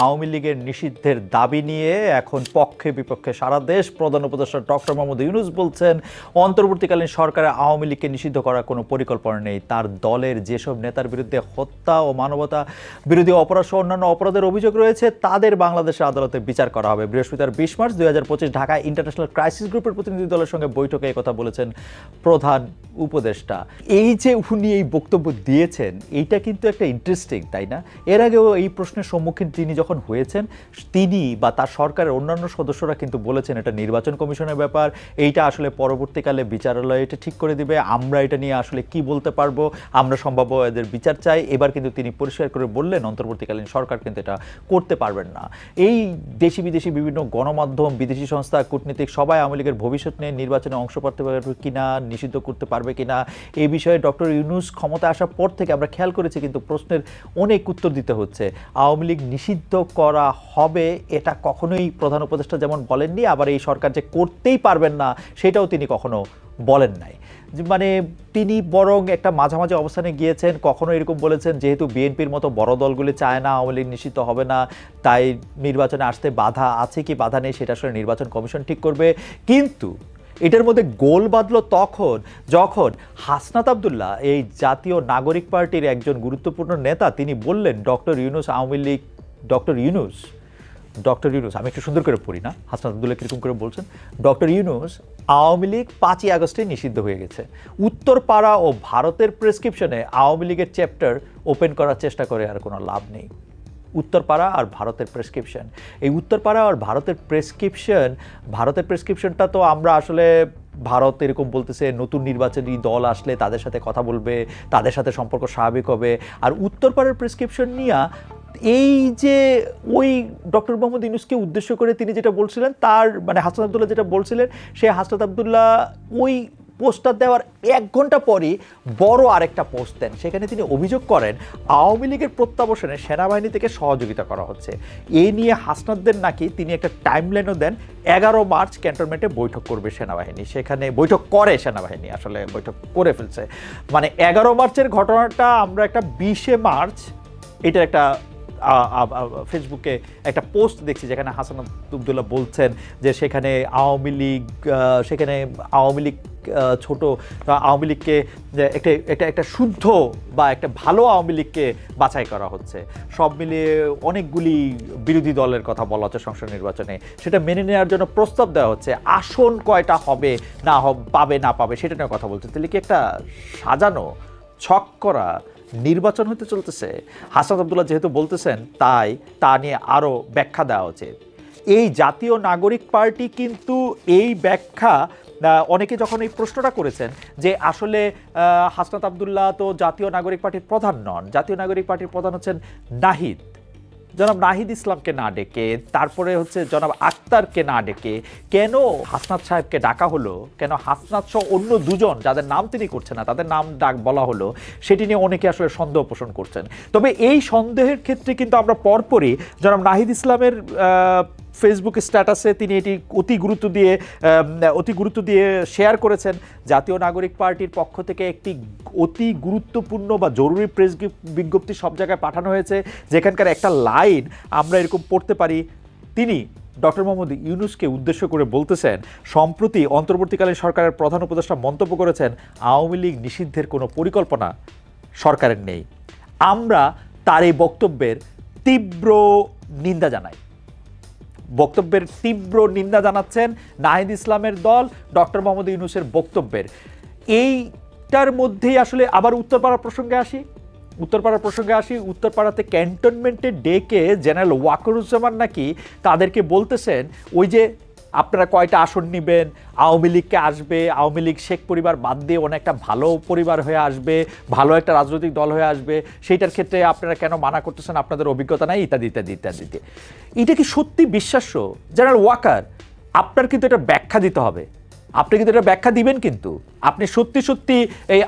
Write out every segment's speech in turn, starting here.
আওয়ামী লীগের নিষিদ্ধের দাবি নিয়ে এখন পক্ষে বিপক্ষে সারা দেশ। প্রধান উপদেষ্টা ডক্টর মোহাম্মদ ইউনূস বলছেন অন্তর্বর্তীকালীন সরকারের আওয়ামী লীগকে নিষিদ্ধ করার কোনো পরিকল্পনা নেই। তার দলের যেসব নেতার বিরুদ্ধে হত্যা ও মানবতা বিরোধী অপরাধ সহ অন্যান্য অপরাধের অভিযোগ রয়েছে তাদের বাংলাদেশের আদালতে বিচার করা হবে। বৃহস্পতিবার 20 মার্চ 2025 ঢাকায় ইন্টারন্যাশনাল ক্রাইসিস গ্রুপের প্রতিনিধি দলের সঙ্গে বৈঠকে কথা বলেছেন প্রধান উপদেষ্টা। এই যে উনি এই বক্তব্য দিয়েছেন এইটা কিন্তু একটা ইন্টারেস্টিং, তাই না? এর আগেও এই প্রশ্নের সম্মুখীন তিনি যখন হয়েছেন তিনি বা তার সরকারের অন্যান্য সদস্যরা কিন্তু বলেছেন এটা নির্বাচন কমিশনের ব্যাপার, এইটা আসলে পরবর্তীকালে বিচারালয় এটা ঠিক করে দিবে, আমরা এটা নিয়ে আসলে কি বলতে পারবো, আমরা সম্ভাব্য এদের বিচার চাই। এবার কিন্তু তিনি পরিষ্কার করে বললেন অন্তর্বর্তীকালীন সরকার কিন্তু এটা করতে পারবেন না। এই দেশি বিদেশি বিভিন্ন গণমাধ্যম, বিদেশি সংস্থা, কূটনীতিক সবাই আওয়ামী লীগের ভবিষ্যৎ নিয়ে নির্বাচনে অংশ করতে পারবে কিনা, নিষিদ্ধ করতে পারবে কিনা এই বিষয়ে ডক্টর ইউনূস ক্ষমতা আসার পর থেকে আমরা খেয়াল করেছি কিন্তু প্রশ্নের অনেক উত্তর দিতে হচ্ছে। আওয়ামী লীগ নিষিদ্ধ করা হবে এটা কখনোই প্রধান উপদেষ্টা যেমন বলেননি, আবার এই সরকার যে করতেই পারবেন না সেটাও তিনি কখনো বলেন নাই। মানে তিনি বরং একটা মাঝামাঝি অবস্থানে গিয়েছেন। কখনো এরকম বলেছেন যেহেতু বিএনপির মতো বড় দলগুলি চায় না আওয়ামী লীগ নিষিদ্ধ হবে না, তাই নির্বাচনে আসতে বাধা আছে কি বাধা নেই সেটা আসলে নির্বাচন কমিশন ঠিক করবে। কিন্তু এটার মধ্যে গোল বাঁধল তখন যখন হাসনাত আবদুল্লাহ, এই জাতীয় নাগরিক পার্টির একজন গুরুত্বপূর্ণ নেতা, তিনি বললেন ডক্টর ইউনূস আওয়ামী লীগ, ডক্টর ইউনূস আমি একটু সুন্দর করে পড়ি না, হাসনাত আবদুল্লাহ কীরকম করে বলছেন, ডক্টর ইউনূস আওয়ামী লীগ 5ই আগস্টে নিষিদ্ধ হয়ে গেছে। উত্তরপাড়া ও ভারতের প্রেসক্রিপশনে আওয়ামী লীগের চ্যাপ্টার ওপেন করার চেষ্টা করে আর কোনো লাভ নেই। উত্তরপাড়া আর ভারতের প্রেসক্রিপশন, এই উত্তরপাড়া আর ভারতের প্রেসক্রিপশনটা তো আমরা আসলে ভারত এরকম বলতেছে নতুন নির্বাচনী দল আসলে তাদের সাথে কথা বলবে, তাদের সাথে সম্পর্ক স্বাভাবিক হবে। আর উত্তরপাড়ার প্রেসক্রিপশন নিয়ে এই যে ওই ডক্টর মোহাম্মদ ইউনূসকে উদ্দেশ্য করে তিনি যেটা বলছিলেন, তার মানে হাসনাত আবদুল্লাহ যেটা বলছিলেন, সে হাসনাত আবদুল্লাহ ওই পোস্টটা দেওয়ার 1 ঘন্টা পরই বড় আরেকটা পোস্ট দেন। সেখানে তিনি অভিযোগ করেন আওয়ামী লীগের প্রত্যাবর্তনে সেনাবাহিনী থেকে সহযোগিতা করা হচ্ছে। এই নিয়ে হাসনাতদের নাকি তিনি একটা টাইমলাইনও দেন, 11 মার্চ ক্যান্টনমেন্টে বৈঠক করবে সেনাবাহিনী। সেখানে বৈঠক করে সেনাবাহিনী, আসলে বৈঠক করে ফেলছে। মানে 11 মার্চের ঘটনাটা আমরা একটা 20 মার্চ এটার একটা ফেসবুকে একটা পোস্ট দেখছি যেখানে হাসনাত আবদুল্লাহ বলছেন যে সেখানে আওয়ামী লীগ ছোট আওয়ামী লীগকে একটা শুদ্ধ বা একটা ভালো আওয়ামী লীগকে বাছাই করা হচ্ছে। সব মিলিয়ে অনেকগুলি বিরোধী দলের কথা বলা হচ্ছে সংসদ নির্বাচনে, সেটা মেনে নেওয়ার জন্য প্রস্তাব দেওয়া হচ্ছে। আসন কয়টা হবে না পাবে সেটা নিয়ে কথা বলছে। তাহলে কি একটা সাজানো ছক করা নির্বাচন হতে চলতেছে? হাসনাত আবদুল্লাহ যেহেতু বলতেছেন তাই তা নিয়ে আরও ব্যাখ্যা দেওয়া উচিত। এই জাতীয় নাগরিক পার্টি কিন্তু এই ব্যাখ্যা, অনেকে যখন এই প্রশ্নটা করেছেন যে আসলে হাসনাত আবদুল্লাহ তো জাতীয় নাগরিক পার্টির প্রধান নন, জাতীয় নাগরিক পার্টির প্রধান হচ্ছেন নাহিদ, জনাব নাহিদ ইসলামকে না ডেকে, তারপরে হচ্ছে জনাব আক্তারকে না ডেকে কেন হাসনাত সাহেবকে ডাকা হলো, কেন হাসনাত সহ অন্য 2 জন যাদের নাম তিনি করছেন না তাদের নাম ডাক বলা হলো, সেটি নিয়ে অনেকে আসলে সন্দেহ পোষণ করছেন। তবে এই সন্দেহের ক্ষেত্রে কিন্তু আমরা পরপরই জনাব নাহিদ ইসলামের ফেসবুক স্ট্যাটাসে তিনি এটি অতি গুরুত্ব দিয়ে শেয়ার করেছেন। জাতীয় নাগরিক পার্টির পক্ষ থেকে একটি অতি গুরুত্বপূর্ণ বা জরুরি প্রেস বিজ্ঞপ্তি সব জায়গায় পাঠানো হয়েছে, যেখানকার একটা লাইন আমরা এরকম পড়তে পারি। তিনি ডক্টর মোহাম্মদ ইউনূসকে উদ্দেশ্য করে বলতেছেন, সম্প্রতি অন্তর্বর্তীকালীন সরকারের প্রধান উপদেষ্টা মন্তব্য করেছেন আওয়ামী লীগ নিষিদ্ধের কোনো পরিকল্পনা সরকারের নেই। আমরা তার এই বক্তব্যের তীব্র নিন্দা জানাচ্ছেন নাহিদ ইসলামের দল ডক্টর মোহাম্মদ ইউনূসের বক্তব্যের। এইটার মধ্যেই আসলে আবার উত্তরপাড়া প্রসঙ্গে আসি। উত্তরপাড়াতে ক্যান্টনমেন্টে ডেকে জেনারেল ওয়াকারুজ্জামান নাকি তাদেরকে বলতেছেন ওই যে আপনারা কয়টা আসন নেবেন, আওয়ামী লীগকে আসবে, আওয়ামী লীগ শেখ পরিবার বাদ দিয়ে অনেকটা ভালো পরিবার হয়ে আসবে, ভালো একটা রাজনৈতিক দল হয়ে আসবে, সেইটার ক্ষেত্রে আপনারা কেন মানা করতেছেন, আপনাদের অভিজ্ঞতা নাই, ইত্যাদি। এটা কি সত্যি বিশ্বাস্য? জেনারেল ওয়াকার, আপনার কিন্তু এটা ব্যাখ্যা দিতে হবে, আপনি কিন্তু এটা ব্যাখ্যা দিবেন। কিন্তু আপনি সত্যি এই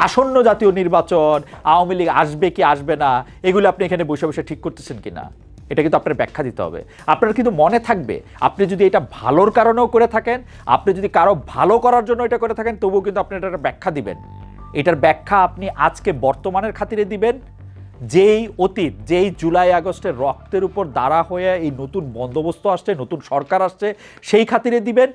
আসন্ন জাতীয় নির্বাচন, আওয়ামী লীগ আসবে কি আসবে না, এগুলো আপনি এখানে বসে ঠিক করতেছেন কিনা, এটা কিন্তু আপনার ব্যাখ্যা দিতে হবে। আপনার কিন্তু মনে থাকবে আপনি যদি এটা ভালোর কারণেও করে থাকেন, আপনি যদি কারো ভালো করার জন্য এটা করে থাকেন, তবুও কিন্তু আপনি এটা ব্যাখ্যা দিবেন। এটার ব্যাখ্যা আপনি আজকে বর্তমানের খাতিরে দিবেন, যেই অতীত, যেই জুলাই আগস্টের রক্তের উপর দাঁড়া হয়ে এই নতুন বন্দোবস্ত আসছে, নতুন সরকার আসছে, সেই খাতিরে দিবেন।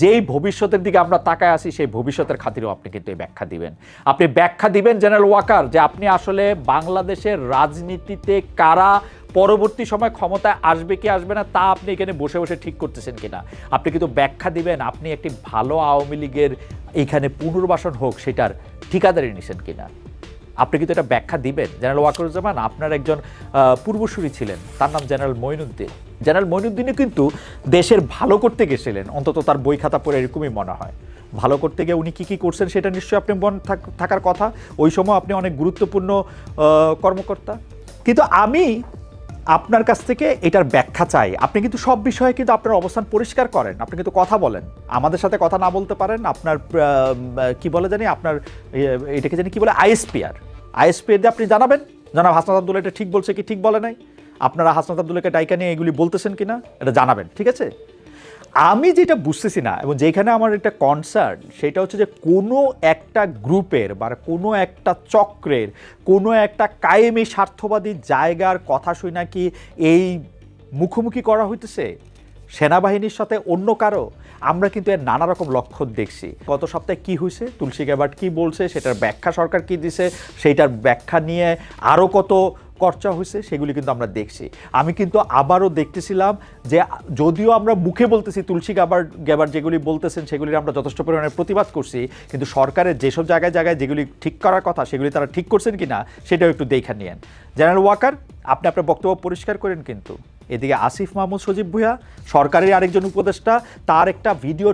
যেই ভবিষ্যতের দিকে আমরা তাকায় আসি, সেই ভবিষ্যতের খাতিরেও আপনি কিন্তু এই ব্যাখ্যা দিবেন। আপনি ব্যাখ্যা দিবেন জেনারেল ওয়াকার, যে আপনি আসলে বাংলাদেশের রাজনীতিতে কারা পরবর্তী সময় ক্ষমতায় আসবে কি আসবে না তা আপনি এখানে বসে বসে ঠিক করতেছেন কিনা। আপনি কিন্তু ব্যাখ্যা দিবেন আপনি একটি ভালো আওয়ামী লীগের এইখানে পুনর্বাসন হোক সেটার ঠিকাদারি নিছেন কিনা। আপনি কিন্তু এটা ব্যাখ্যা দিবেন। জেনারেল ওয়াকারুজ্জামান আপনার একজন পূর্বসূরি ছিলেন, তার নাম জেনারেল মঈনুদ্দিন। জেনারেল মঈনুদ্দিনও কিন্তু দেশের ভালো করতে গেছিলেন, অন্তত তার বই খাতা পড়ে এরকমই মনে হয়। ভালো করতে গিয়ে উনি কী কী করছেন সেটা নিশ্চয়ই আপনি মনে থাকার কথা। ওই সময় আপনি অনেক গুরুত্বপূর্ণ কর্মকর্তা। কিন্তু আমি আপনার কাছ থেকে এটার ব্যাখ্যা চাই। আপনি কিন্তু সব বিষয়ে কিন্তু আপনার অবস্থান পরিষ্কার করেন, আপনি কিন্তু কথা বলেন, আমাদের সাথে কথা না বলতে পারেন। আপনার কি বলে জানি, আপনার এটাকে জানি কি বলে, আইএসপিআর দিয়ে আপনি জানাবেন জনাব হাসনাত আব্দুল্লাহ এটা ঠিক বলছে কি ঠিক বলে নাই। আপনারা হাসনাত আব্দুল্লাহকে ডাইকা নিয়ে এগুলি বলতেছেন কিনা এটা জানাবেন, ঠিক আছে? আমি যেটা বুঝতেছি না এবং যেখানে আমার একটা কনসার্ন সেটা হচ্ছে যে কোনো একটা গ্রুপের বা কোনো একটা চক্রের কোনো একটা কায়েমি স্বার্থবাদী জায়গার কথা শুই নাকি এই মুখোমুখি করা হইতেছে সেনাবাহিনীর সাথে অন্য কারো। আমরা কিন্তু এর নানা রকম লক্ষণ দেখছি। গত সপ্তাহে কি হয়েছে, তুলসী গ্যাবার্ড কি বলছে, সেটার ব্যাখ্যা সরকার কি দিছে, সেইটার ব্যাখ্যা নিয়ে আরও কত চর্চা হয়েছে, সেগুলি কিন্তু আমরা দেখছি। আমি কিন্তু আবারও দেখতেছিলাম যে যদিও আমরা মুখে বলতেছি তুলসী গ্যাবার্ড যেগুলি বলতেছেন সেগুলির আমরা যথেষ্ট পরিমাণে প্রতিবাদ করছি, কিন্তু সরকারের যেসব জায়গায় জায়গায় যেগুলি ঠিক করার কথা সেগুলি তারা ঠিক করছেন কিনা সেটাও একটু দেখে নিয়েন। জেনারেল ওয়াকার আপনি আপনার বক্তব্য পরিষ্কার করেন, কিন্তু এদিকে আসিফ মাহমুদ সজীব ভুঁইয়া সরকারের আরেকজন উপদেষ্টা, তার একটা ভিডিও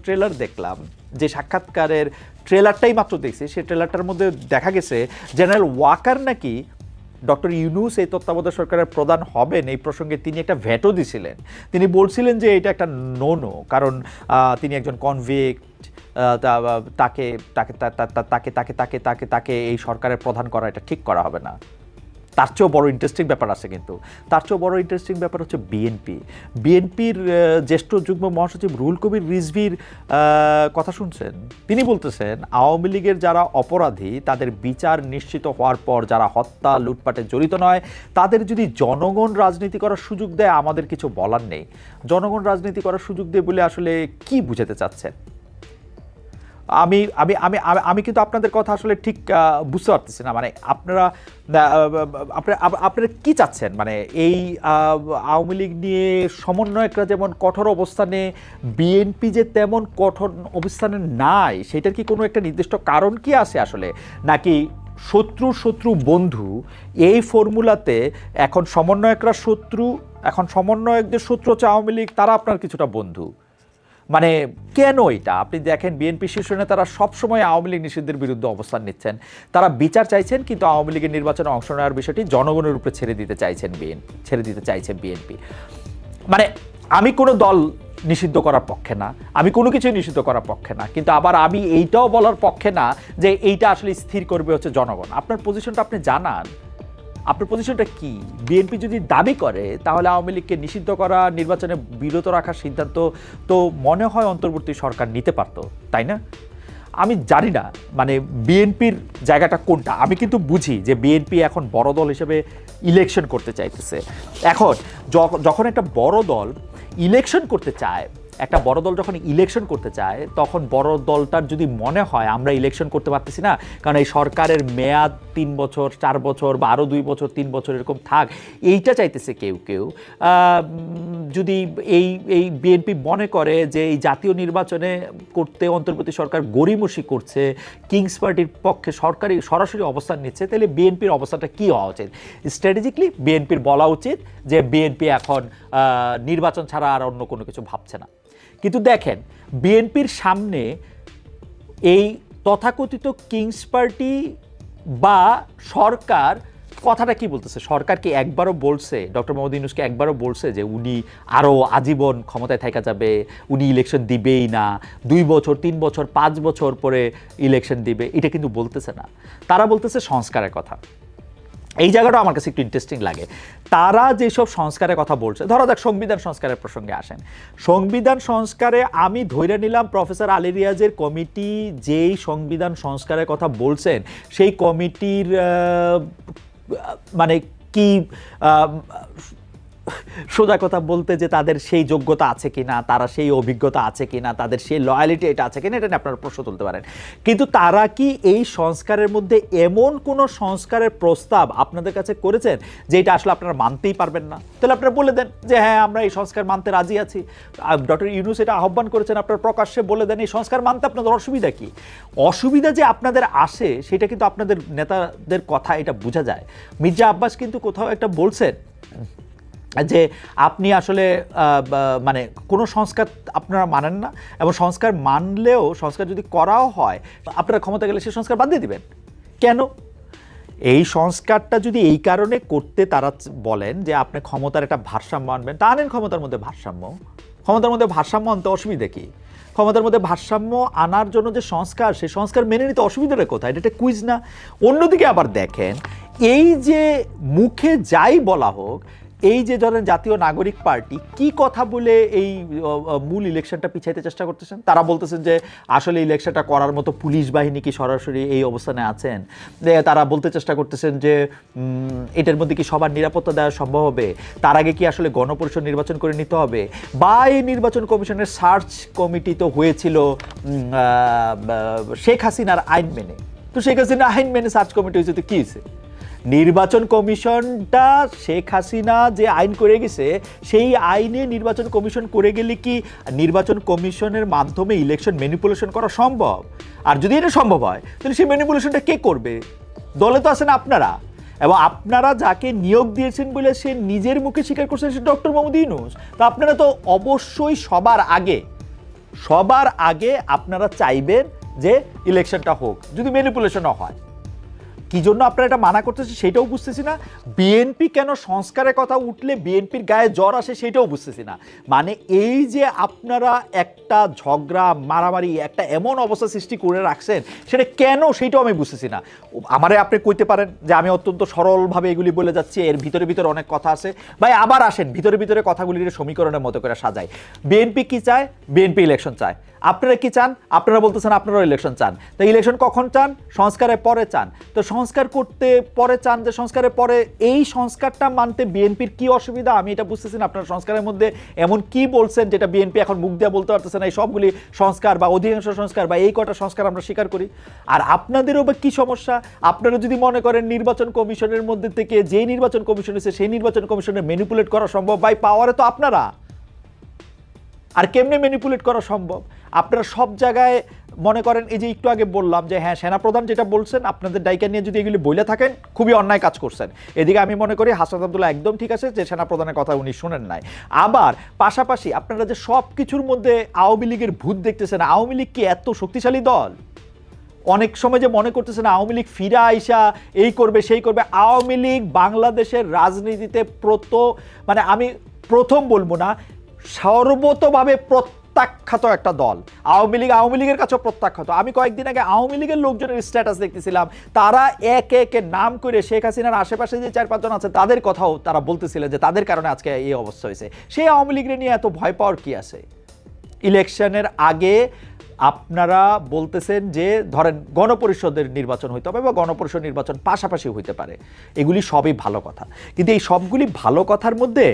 ট্রেলার দেখলাম, যে সাক্ষাৎকারের ট্রেলারটাই মাত্র দেখছি, সেই ট্রেলারটার মধ্যে দেখা গেছে জেনারেল ওয়াকার নাকি ডক্টর ইউনূস এই তত্ত্বাবধায়ক সরকারের প্রধান হবেন এই প্রসঙ্গে তিনি একটা ভেটো দিছিলেন। তিনি বলছিলেন যে এটা একটা নো, কারণ তিনি একজন কনভিক্ট, তাকে তাকে তাকে তাকে তাকে তাকে তাকে এই সরকারের প্রধান করা এটা ঠিক করা হবে না। তার চেয়েও বড় ইন্টারেস্টিং ব্যাপার আছে, কিন্তু তার চেয়েও বড় ইন্টারেস্টিং ব্যাপার হচ্ছে বিএনপির জ্যেষ্ঠ যুগ্ম মহাসচিব রুহুল কবির রিজভীর কথা শুনছেন। তিনি বলতেছেন আওয়ামী লীগের যারা অপরাধী তাদের বিচার নিশ্চিত হওয়ার পর যারা হত্যা লুটপাটে জড়িত নয় তাদের যদি জনগণ রাজনীতি করার সুযোগ দেয় আমাদের কিছু বলার নেই। জনগণ রাজনীতি করার সুযোগ দেয় বলে আসলে কি বুঝাতে চাচ্ছেন? আমি আমি আমি আমি কিন্তু আপনাদের কথা আসলে ঠিক বুঝতে পারতেছি না। মানে আপনারা কি চাচ্ছেন? মানে এই আওয়ামী লীগ নিয়ে সমন্বয়করা যেমন কঠোর অবস্থানে, বিএনপি যে তেমন কঠোর অবস্থানে নাই, সেটার কি কোনো একটা নির্দিষ্ট কারণ কি আছে আসলে? নাকি শত্রু বন্ধু এই ফর্মুলাতে এখন সমন্বয়করা শত্রু, এখন সমন্বয়কদের শত্রু হচ্ছে আওয়ামী লীগ, তারা আপনার কিছুটা বন্ধু? মানে কেন এটা? আপনি দেখেন বিএনপি শীর্ষ নেতারা সবসময় আওয়ামী লীগ নিষিদ্ধের বিরুদ্ধে অবস্থান নিচ্ছেন, তারা বিচার চাইছেন, কিন্তু আওয়ামী লীগের নির্বাচনে অংশ নেওয়ার বিষয়টি জনগণের উপরে ছেড়ে দিতে চাইছেন বিএনপি। মানে আমি কোনো দল নিষিদ্ধ করার পক্ষে না, আমি কোনো কিছুই নিষিদ্ধ করার পক্ষে না, কিন্তু আবার আমি এইটাও বলার পক্ষে না যে এইটা আসলে স্থির করবে হচ্ছে জনগণ। আপনার পজিশনটা আপনি জানান, আপনার পজিশনটা কি? বিএনপি যদি দাবি করে তাহলে আওয়ামী লীগকে নিষিদ্ধ করা, নির্বাচনে বিরত রাখার সিদ্ধান্ত তো মনে হয় অন্তর্বর্তী সরকার নিতে পারত, তাই না? আমি জানি না মানে বিএনপির জায়গাটা কোনটা। আমি কিন্তু বুঝি যে বিএনপি এখন বড় দল হিসেবে ইলেকশন করতে চাইতেছে। এখন যখন একটা বড় দল ইলেকশন করতে চায়, একটা বড় দল যখন ইলেকশন করতে চায় তখন বড় দলটার যদি মনে হয় আমরা ইলেকশন করতে পারতেছি না, কারণ এই সরকারের মেয়াদ 3 বছর 4 বছর বা আরও 2 বছর 3 বছর এরকম থাক, এইটা চাইতেছে কেউ যদি এই বিএনপি মনে করে যে এই জাতীয় নির্বাচনে করতে অন্তর্বর্তী সরকার গড়িমসি করছে, কিংস পার্টির পক্ষে সরাসরি অবস্থান নিচ্ছে, তাহলে বিএনপির অবস্থাটা কী হওয়া উচিত? স্ট্র্যাটেজিক্যালি বিএনপির বলা উচিত যে বিএনপি এখন নির্বাচন ছাড়া আর অন্য কোনো কিছু ভাবছে না। কিন্তু দেখেন বিএনপির সামনে এই তথাকথিত কিংস পার্টি বা সরকার কথাটা কি বলতেছে? সরকার কি একবারও বলছে, ডক্টর মোহাম্মদ ইউনূসকে একবারও বলছে যে উনি আরও আজীবন ক্ষমতায় থাকা যাবে, উনি ইলেকশন দিবেই না, 2 বছর 3 বছর 5 বছর পরে ইলেকশন দিবে? এটা কিন্তু বলতেছে না। তারা বলতেছে সংস্কারের কথা। এই জায়গাটা আমার কাছে একটু ইন্টারেস্টিং লাগে। তারা যেসব সংস্কারের কথা বলছে, ধরা যাক সংবিধান সংস্কারের প্রসঙ্গে আসেন, সংবিধান সংস্কারে আমি ধরে নিলাম প্রফেসর আলী রিয়াজের কমিটি যেই সংবিধান সংস্কারের কথা বলছেন সেই কমিটির মানে কি সোজা কথা বলতে যে তাদের সেই যোগ্যতা আছে কিনা, তারা সেই অভিজ্ঞতা আছে কিনা, তাদের সেই লয়ালিটি এটা আছে কিনা, এটা নিয়ে আপনারা প্রশ্ন তুলতে পারেন। কিন্তু তারা কি এই সংস্কারের মধ্যে এমন কোনো সংস্কারের প্রস্তাব আপনাদের কাছে করেছেন যে এটা আসলে আপনারা মানতেই পারবেন না? তাহলে আপনারা বলে দেন যে হ্যাঁ আমরা এই সংস্কার মানতে রাজি আছি। ডক্টর ইউনূস এটা আহ্বান করেছেন, আপনারা প্রকাশ্যে বলে দেন এই সংস্কার মানতে আপনাদের অসুবিধা কি। অসুবিধা যে আপনাদের আসে সেটা কিন্তু আপনাদের নেতাদের কথা এটা বোঝা যায়। মির্জা আব্বাস কিন্তু কোথাও একটা বলছেন যে আপনি আসলে মানে কোনো সংস্কার আপনারা মানেন না, এবং সংস্কার মানলেও সংস্কার যদি করাও হয় আপনারা ক্ষমতা গেলে সেই সংস্কার বাদ দিয়ে দিবেন। কেন? এই সংস্কারটা যদি এই কারণে করতে তারা বলেন যে আপনি ক্ষমতার একটা ভারসাম্য আনবেন, তা আনেন ক্ষমতার মধ্যে ভারসাম্য। ক্ষমতার মধ্যে ভারসাম্য আনতে অসুবিধা কি? ক্ষমতার মধ্যে ভারসাম্য আনার জন্য যে সংস্কার, সেই সংস্কার মেনে নিতে অসুবিধাটা কোথায়? এটা একটা কুইজ না? অন্যদিকে আবার দেখেন, এই যে মুখে যাই বলা হোক, এই যে ধরেন জাতীয় নাগরিক পার্টি কি কথা বলে এই মূল ইলেকশনটা পিছাইতে চেষ্টা করতেছেন? তারা বলতেছেন যে আসলে ইলেকশনটা করার মতো পুলিশ বাহিনী কি সরাসরি এই অবস্থানে আছেন? তারা বলতে চেষ্টা করতেছেন যে এটার মধ্যে কি সবার নিরাপত্তা দেওয়া সম্ভব হবে? তার আগে কি আসলে গণপরিষদ নির্বাচন করে নিতে হবে? বা এই নির্বাচন কমিশনের সার্চ কমিটি তো হয়েছিল শেখ হাসিনার আইন মেনে, তো শেখ হাসিনার আইন মেনে সার্চ কমিটি হয়েছে, তো কী হয়েছে? নির্বাচন কমিশনটা শেখ হাসিনা যে আইন করে গেছে সেই আইনে নির্বাচন কমিশন করে গেলে কি নির্বাচন কমিশনের মাধ্যমে ইলেকশন ম্যানিপুলেশন করা সম্ভব? আর যদি এটা সম্ভব হয় তাহলে সেই ম্যানিপুলেশনটা কে করবে? দলে তো আছেন আপনারা, এবং আপনারা যাকে নিয়োগ দিয়েছেন বলে সে নিজের মুখে স্বীকার করছেন সে ডক্টর মোহাম্মদ ইউনূস। তো আপনারা তো অবশ্যই সবার আগে আপনারা চাইবেন যে ইলেকশনটা হোক, যদি ম্যানিপুলেশনও হয়। কি জন্য আপনারা এটা মানা করতেছে সেটাও বুঝতেছি না। বিএনপি কেন সংস্কারের কথা উঠলে বিএনপির গায়ে জ্বর আসে সেটাও বুঝতেছি না। মানে এই যে আপনারা একটা ঝগড়া মারামারি একটা এমন অবস্থা সৃষ্টি করে রাখছেন, সেটা কেন সেটাও আমি বুঝতেছি না। আমারে আপনি কইতে পারেন যে আমি অত্যন্ত সরলভাবে এগুলি বলে যাচ্ছি, এর ভিতরে অনেক কথা আছে। ভাই আবার আসেন, ভিতরে কথাগুলির সমীকরণের মতো করে সাজাই। বিএনপি কি চায়? বিএনপি ইলেকশন চায়। আপনারা কি চান? আপনারা বলতেছেন আপনারাও ইলেকশন চান। তো ইলেকশন কখন চান? সংস্কারের পরে চান। তো সংস্কার করতে পরে চান, যে সংস্কারের পরে এই সংস্কারটা মানতে বিএনপির কি অসুবিধা? আমি এটা বুঝতেছি না। আপনারা সংস্কারের মধ্যে এমন কি বলছেন যেটা বিএনপি এখন মুখ দিয়ে বলতে পারতেছে না এই সবগুলি সংস্কার বা অধিকাংশ সংস্কার বা এই কটা সংস্কার আমরা স্বীকার করি? আর আপনাদেরও বা কি সমস্যা? আপনারা যদি মনে করেন নির্বাচন কমিশনের মধ্যে থেকে যে নির্বাচন কমিশন হয়েছে সেই নির্বাচন কমিশনে ম্যানিপুলেট করা সম্ভব, বাই পাওয়ারে তো আপনারা। আর কেমনে ম্যানিপুলেট করা সম্ভব? আপনারা সব জায়গায় মনে করেন, এই যে একটু আগে বললাম যে হ্যাঁ সেনাপ্রধান যেটা বলছেন আপনাদের দায়িকা নিয়ে যদি এগুলি বলে থাকেন খুবই অন্যায় কাজ করছেন। এদিকে আমি মনে করি হাসনাত আব্দুল্লাহ একদম ঠিক আছে যে সেনাপ্রধানের কথা উনি শুনেন নাই। আবার পাশাপাশি আপনারা যে সব কিছুর মধ্যে আওয়ামী লীগের ভূত দেখতেছেন, আওয়ামী লীগ কি এত শক্তিশালী দল? অনেক সময় যে মনে করতেছেন আওয়ামী লীগ ফিরা আইসা এই করবে সেই করবে। আওয়ামী লীগ বাংলাদেশের রাজনীতিতে মানে আমি প্রথম বলবো না, সর্বতভাবে প্রত্যাখ্যাত একটা দল আওয়ামী লীগের কাছেও প্রত্যাখ্যাত। আমি কয়েকদিন আগে আওয়ামী লীগের লোকজনের স্ট্যাটাস দেখতেছিলাম, তারা একে একে নাম করে শেখ হাসিনার আশেপাশে যে 4-5 জন আছে তাদের কথাও তারা বলতেছিলেন যে তাদের কারণে আজকে এই অবস্থা হয়েছে। সেই আওয়ামী লীগের নিয়ে এত ভয় পাওয়ার কি আছে? ইলেকশনের আগে আপনারা বলতেছেন যে ধরেন গণপরিষদের নির্বাচন হইতে হবে বা গণপরিষদ নির্বাচন পাশাপাশি হইতে পারে, এগুলি সবই ভালো কথা। কিন্তু এই সবগুলি ভালো কথার মধ্যে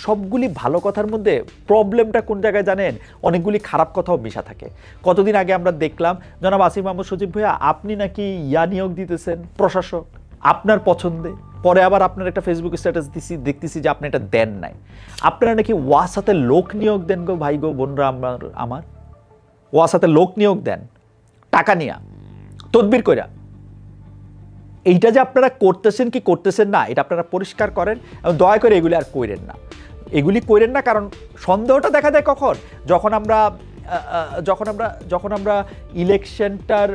সবগুলি ভালো কথার মধ্যে প্রবলেমটা কোন জায়গায় জানেন? অনেকগুলি খারাপ কথাও মিশা থাকে। কতদিন আগে আমরা দেখলাম জনাব আসিফ মাহমুদ সজীব ভাইয়া আপনি নাকি নিয়োগ দিতেছেন প্রশাসক আপনার পছন্দে, পরে আবার আপনার একটা ফেসবুক স্ট্যাটাস দেখতেছি যে আপনি এটা দেন নাই। আপনারা নাকি ওয়াসাতে লোক নিয়োগ দেন গো ভাই গো বোনরা, আমার ওয়াসাতে লোক নিয়োগ দেন টাকা নিয়া তদবির কইরা। এইটা যে আপনারা করতেছেন কি করতেছেন না এটা আপনারা পরিষ্কার করেন, এবং দয়া করে এগুলি আর কইরেন না। কারণ সন্দেহটা দেখা দেয় কখন? যখন আমরা ইলেকশনটার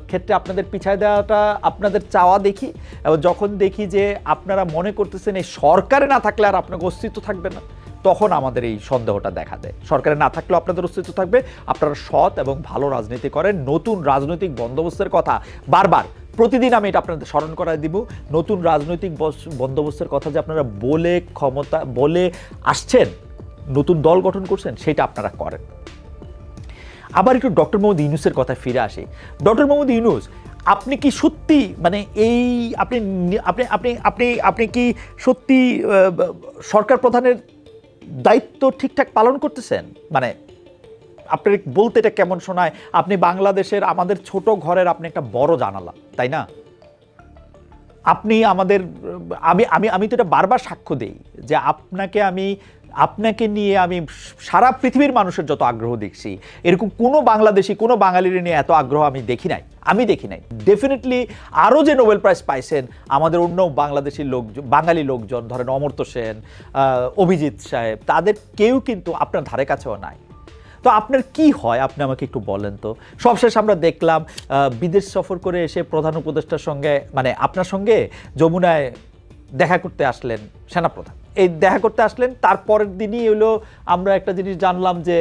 ক্ষেত্রে আপনাদের পিছায় দেওয়াটা আপনাদের চাওয়া দেখি, এবং যখন দেখি যে আপনারা মনে করতেছেন এই সরকারে না থাকলে আর আপনার অস্তিত্ব থাকবে না, তখন আমাদের এই সন্দেহটা দেখা দেয়। সরকারে না থাকলেও আপনাদের অস্তিত্ব থাকবে, আপনারা সৎ এবং ভালো রাজনীতি করেন। নতুন রাজনৈতিক বন্দোবস্তের কথা বারবার প্রতিদিন আমি এটা আপনাদের স্মরণ করায় দিব, নতুন রাজনৈতিক বন্দোবস্তের কথা যে আপনারা বলে আসছেন, নতুন দল গঠন করছেন, সেটা আপনারা করেন। আবার একটু ডক্টর মোহাম্মদ ইউনূসের কথায় ফিরে আসি। ডক্টর মোহাম্মদ ইউনূস, আপনি কি সত্যি মানে এই আপনি আপনি আপনি আপনি আপনি কি সত্যি সরকার প্রধানের দায়িত্ব ঠিকঠাক পালন করতেছেন? মানে আপনার বলতে এটা কেমন শোনায়, আপনি বাংলাদেশের আমাদের ছোট ঘরের আপনি একটা বড় জানালা, তাই না? আপনি আমাদের আমি তো এটা বারবার সাক্ষ্য দেই যে আপনাকে নিয়ে আমি সারা পৃথিবীর মানুষের যত আগ্রহ দেখছি, এরকম কোনো বাংলাদেশি কোনো বাঙালির নিয়ে এত আগ্রহ আমি দেখি নাই। ডেফিনেটলি আরও যে নোবেল প্রাইজ পাইছেন আমাদের অন্য বাঙালি লোকজন, ধরেন অমর্ত্য সেন, অভিজিৎ সাহেব, তাদের কেউ কিন্তু আপনার ধারে কাছেও নাই। তো আপনার কি হয় আপনি আমাকে একটু বলেন তো। সবশেষ আমরা দেখলাম বিদেশ সফর করে এসে প্রধান উপদেষ্টার সঙ্গে মানে আপনার সঙ্গে যমুনায় দেখা করতে আসলেন সেনাপ্রধান। এই দেখা করতে আসলেন, তারপরের দিনই হলো আমরা একটা জিনিস জানলাম যে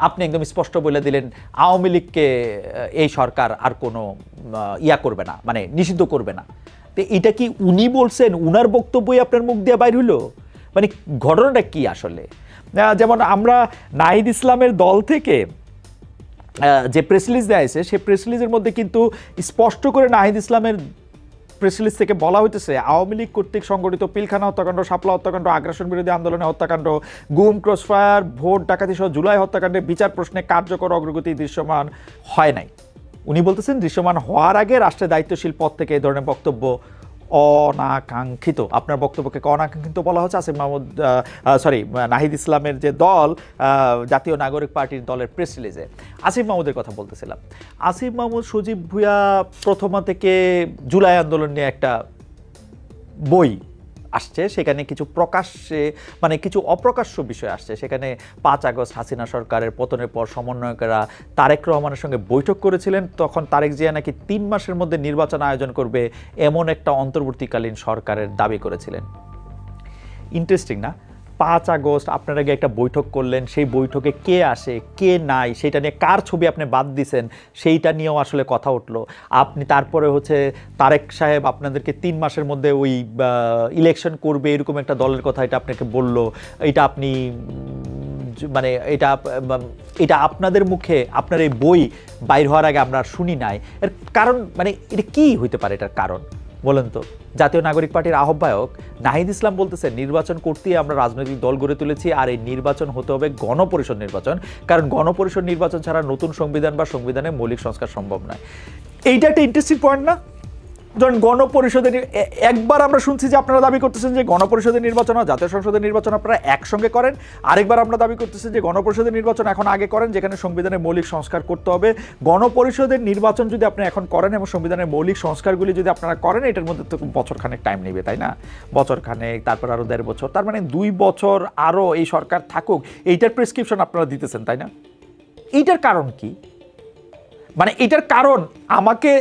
আপনি একদম স্পষ্ট বলে দিলেন আওয়ামী লীগকে এই সরকার আর কোনো করবে না, মানে নিষিদ্ধ করবে না। তো এটা কি উনি বলছেন, উনার বক্তব্যই আপনার মুখ দিয়ে বাইর হলো? মানে ঘটনাটা কি আসলে? যেমন আমরা নাহিদ ইসলামের দল থেকে যে প্রেস রিলিজ দেওয়া হয়েছে, সেই প্রেস রিলিজের মধ্যে কিন্তু স্পষ্ট করে নাহিদ ইসলামের প্রেস রিলিজ থেকে বলা হইতেছে আওয়ামী লীগ কর্তৃক সংগঠিত পিলখানা হত্যাকাণ্ড, শাপলা হত্যাকাণ্ড, আগ্রাসন বিরোধী আন্দোলনের হত্যাকাণ্ড, গুম, ক্রসফায়ার, ভোট ডাকাতি সহ জুলাই হত্যাকাণ্ডে বিচার প্রশ্নে কার্যকর অগ্রগতি দৃশ্যমান হয় নাই। উনি বলতেছেন দৃশ্যমান হওয়ার আগে রাষ্ট্রের দায়িত্বশীল পদ থেকে এই ধরনের বক্তব্য অনাকাঙ্ক্ষিত। আপনার বক্তব্যকে অনাকাঙ্ক্ষিত বলা হচ্ছে নাহিদ ইসলামের যে দল, জাতীয় নাগরিক পার্টির দলের প্রেস রিলিজে। আসিফ মাহমুদের কথা বলতেছিলাম। আসিফ মাহমুদ, সজীব ভুঁইয়া প্রথমা থেকে জুলাই আন্দোলন নিয়ে একটা বই আসছে, সেখানে কিছু প্রকাশ্যে মানে কিছু অপ্রকাশ্য বিষয় আসছে। সেখানে 5 আগস্ট হাসিনা সরকারের পতনের পর সমন্বয়কেরা তারেক রহমানের সঙ্গে বৈঠক করেছিলেন, তখন তারেক জিয়া নাকি 3 মাসের মধ্যে নির্বাচন আয়োজন করবে এমন একটা অন্তর্বর্তীকালীন সরকারের দাবি করেছিলেন। ইন্টারেস্টিং না? 5 আগস্ট আপনার আগে একটা বৈঠক করলেন, সেই বৈঠকে কে আসে কে নাই সেটা নিয়ে, কার ছবি আপনি বাদ দিছেন সেইটা নিয়েও আসলে কথা উঠলো। আপনি তারপরে হচ্ছে তারেক সাহেব আপনাদেরকে 3 মাসের মধ্যে ওই ইলেকশন করবে এরকম একটা দলের কথা এটা আপনাকে বলল। এটা আপনি মানে এটা আপনাদের মুখে আপনার এই বই বাইর হওয়ার আগে আমরা শুনি নাই। এর কারণ মানে এটা কি হইতে পারে? এটার কারণ বলেন তো। জাতীয় নাগরিক পার্টির আহ্বায়ক নাহিদ ইসলাম বলতেছে নির্বাচন করতেই আমরা রাজনৈতিক দল গড়ে তুলেছি, আর এই নির্বাচন হতে হবে গণপরিষদ নির্বাচন, কারণ গণপরিষদ নির্বাচন ছাড়া নতুন সংবিধান বা সংবিধানের মৌলিক সংস্কার সম্ভব নয়। এইটা একটা ইন্টারেস্টিং পয়েন্ট না? ধরেন গণপরিষদের একবার আমরা শুনছি যে আপনারা দাবি করতেছেন যে গণপরিষদের নির্বাচন আর জাতীয় সংসদের নির্বাচন আপনারা একসঙ্গে করেন, আরেকবার আমরা দাবি করতেছি যে গণপরিষদের নির্বাচন এখন আগে করেন যেখানে সংবিধানের মৌলিক সংস্কার করতে হবে। গণপরিষদের নির্বাচন যদি আপনি এখন করেন এবং সংবিধানের মৌলিক সংস্কারগুলি যদি আপনারা করেন, এটার মধ্যে তো বছরখানেক টাইম নেবে, তাই না? বছরখানেক, তারপর আরও 1.5 বছর, তার মানে 2 বছর আরও এই সরকার থাকুক, এইটার প্রেসক্রিপশন আপনারা দিতেছেন, তাই না? এইটার কারণ কি? মানে এটার কারণ আমাকে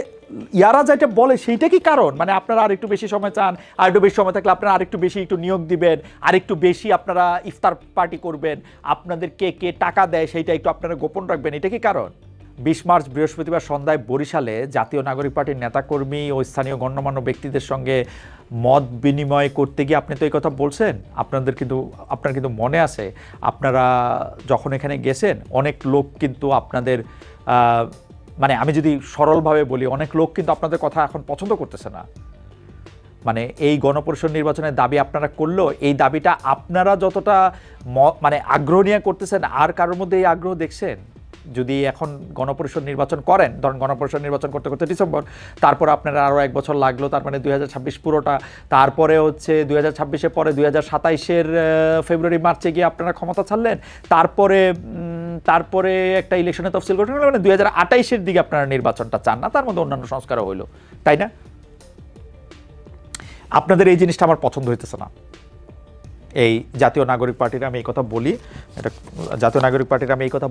ইয়ারা যেটা বলে সেইটা কি কারণ? মানে আপনারা আর একটু বেশি সময় চান, আর একটু বেশি সময় থাকলে আপনারা আরেকটু বেশি একটু নিয়োগ দিবেন, আর একটু বেশি আপনারা ইফতার পার্টি করবেন, আপনাদের কে টাকা দেয় সেইটা একটু আপনারা গোপন রাখবেন, এটা কি কারণ? 20 মার্চ বৃহস্পতিবার সন্ধ্যায় বরিশালে জাতীয় নাগরিক পার্টির নেতাকর্মী ও স্থানীয় গণ্যমান্য ব্যক্তিদের সঙ্গে মত বিনিময় করতে গিয়ে আপনি তো এই কথা বলছেন। আপনার কিন্তু মনে আছে আপনারা যখন এখানে গেছেন অনেক লোক কিন্তু আপনাদের মানে আমি যদি সরলভাবে বলি, অনেক লোক কিন্তু আপনাদের কথা এখন পছন্দ করতেছে না। মানে এই গণপরিষদ নির্বাচনের দাবি আপনারা করলেও এই দাবিটা আপনারা যতটা মানে আগ্রহ নিয়ে করতেছেন, আর কারোর মধ্যে এই আগ্রহ দেখছেন? যদি এখন গণপরিষদ নির্বাচন করেন, ধরেন গণপরিষদ নির্বাচন করতে করতে ডিসেম্বর, তারপর আপনারা আরও 1 বছর লাগলো, তার মানে 2026 পুরোটা, তারপরে হচ্ছে 2026-এর পরে 2027-এর ফেব্রুয়ারি মার্চে গিয়ে আপনারা ক্ষমতা ছাড়লেন, তারপরে একটা ইলেকশনে তফসিল করতে মানে 2028-এর দিকে আপনারা নির্বাচনটা চান না, তার মধ্যে অন্যান্য সংস্কারও হইলো, তাই না? আপনাদের এই জিনিসটা আমার পছন্দ হইতেছে না। এই জাতীয় নাগরিক পার্টির আমি এই কথা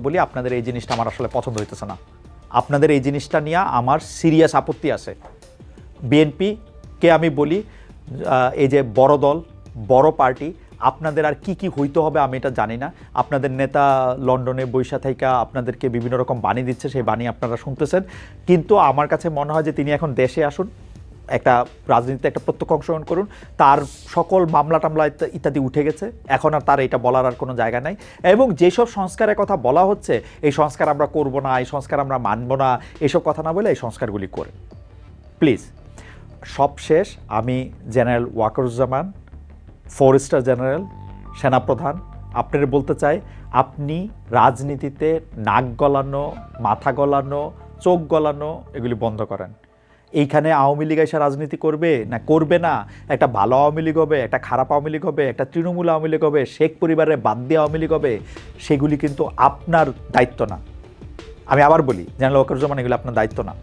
বলি, আপনাদের এই জিনিসটা আমার আসলে পছন্দ হইতেছে না। আপনাদের এই জিনিসটা নিয়ে আমার সিরিয়াস আপত্তি আছে। বিএনপিকে আমি বলি, এই যে বড় দল, বড় পার্টি, আপনাদের আর কি কি হইতে হবে আমি এটা জানি না। আপনাদের নেতা লন্ডনে বৈশা থেকে আপনাদেরকে বিভিন্ন রকম বাণী দিচ্ছে, সেই বাণী আপনারা শুনতেছেন, কিন্তু আমার কাছে মনে হয় যে তিনি এখন দেশে আসুন, একটা রাজনীতিতে একটা প্রত্যক্ষ অংশগ্রহণ করুন। তার সকল মামলা টামলা ইত্যাদি উঠে গেছে, এখন আর তার এটা বলার আর কোনো জায়গা নাই। এবং যেসব সংস্কারের কথা বলা হচ্ছে, এই সংস্কার আমরা করব না, এই সংস্কার আমরা মানব না, এসব কথা না বলে এই সংস্কারগুলি করেন প্লিজ। সবশেষ আমি জেনারেল ওয়াকারুজ্জামান, 4 স্টার জেনারেল, সেনাপ্রধান, আপনারা বলতে চাই, আপনি রাজনীতিতে নাক গলানো, মাথা গলানো, চোখ গলানো এগুলি বন্ধ করেন। এইখানে আওয়ামী লীগ এসে রাজনীতি করবে না করবে না, একটা ভালো আওয়ামী লীগ হবে, একটা খারাপ আওয়ামী লীগ হবে, একটা তৃণমূল আওয়ামী লীগ হবে, শেখ পরিবারের বাদ দিয়ে আওয়ামী লীগ হবে, সেগুলি কিন্তু আপনার দায়িত্ব না। আমি আবার বলি, জেনারেল ওয়াকারুজ্জামান, এগুলো আপনার দায়িত্ব না।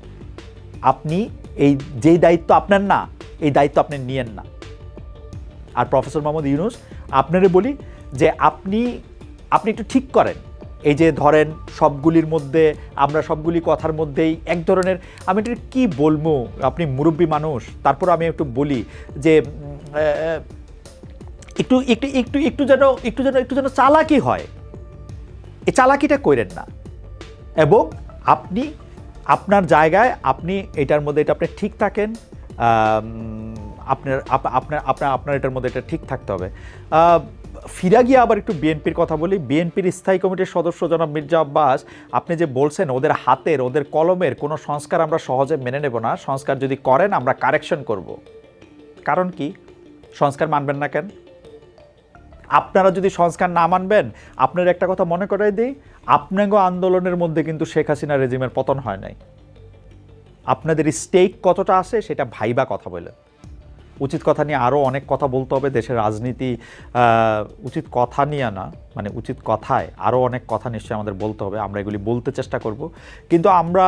আপনি এই যেই দায়িত্ব আপনার না, এই দায়িত্ব আপনি নিয়েন না। আর প্রফেসর মোহাম্মদ ইউনূস, আপনারে বলি যে আপনি একটু ঠিক করেন। এই যে ধরেন সবগুলির মধ্যে, আমরা সবগুলি কথার মধ্যেই এক ধরনের, আমি এটা কী বলবো, আপনি মুরব্বী মানুষ, তারপর আমি একটু বলি যে একটু একটু একটু একটু যেন একটু যেন একটু যেন চালাকি হয়, এই চালাকিটা করেন না। এবং আপনি আপনার জায়গায়, আপনি এটার মধ্যে এটা আপনি ঠিক থাকেন, আপনার আপনার আপনার আপনার এটার মধ্যে এটা ঠিক থাকতে হবে। ফিরা গিয়ে আবার একটু বিএনপির কথা বলি। বিএনপির স্থায়ী কমিটির সদস্য জনাব মির্জা আব্বাস, আপনি যে বলছেন ওদের হাতের, ওদের কলমের কোনো সংস্কার আমরা সহজে মেনে নেব না, সংস্কার যদি করেন আমরা কারেকশন করব। কারণ কি? সংস্কার মানবেন না কেন? আপনারা যদি সংস্কার না মানবেন, আপনার একটা কথা মনে করাই দিই, আপনাগো আন্দোলনের মধ্যে কিন্তু শেখ হাসিনা রেজিমের পতন হয় নাই। আপনাদের স্টেক কতটা আছে সেটা ভাইবা কথা বলেন। উচিত কথা নিয়ে আরও অনেক কথা বলতে হবে। দেশের রাজনীতি উচিত কথা নিয়ে না, মানে উচিত কথায় আরও অনেক কথা নিশ্চয়ই আমাদের বলতে হবে, আমরা এগুলি বলতে চেষ্টা করব। কিন্তু আমরা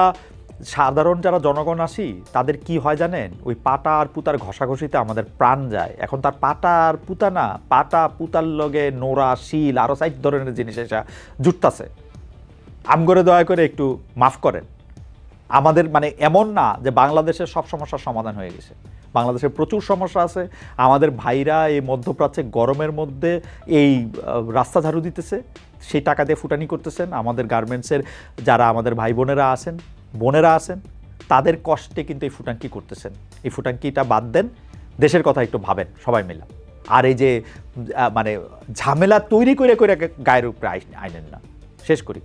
সাধারণ যারা জনগণ আসি, তাদের কি হয় জানেন, ওই পাটা আর পুতার ঘষাঘষিতে আমাদের প্রাণ যায়। এখন তার পাটা আর পুতা না, পাটা পুতার লগে নোরা, শিল, আরও 4 ধরনের জিনিস এসে জুটতাছে। আমগরে দয়া করে একটু মাফ করেন। আমাদের মানে এমন না যে বাংলাদেশের সব সমস্যার সমাধান হয়ে গেছে, বাংলাদেশের প্রচুর সমস্যা আছে। আমাদের ভাইরা এই মধ্যপ্রাচ্যে গরমের মধ্যে এই রাস্তা ঝাড়ু দিতেছে, সেই টাকা দিয়ে ফুটানি করতেছেন। আমাদের গার্মেন্টসের যারা আমাদের ভাই বোনেরা আছেন, তাদের কষ্টে কিন্তু এই ফুটাঙ্কি করতেছেন। এই ফুটাঙ্কিটা বাদ দেন, দেশের কথা একটু ভাবেন সবাই মিলে। আর এই যে মানে ঝামেলা তৈরি করে গায়ের উপরে আইনেন না। শেষ করি।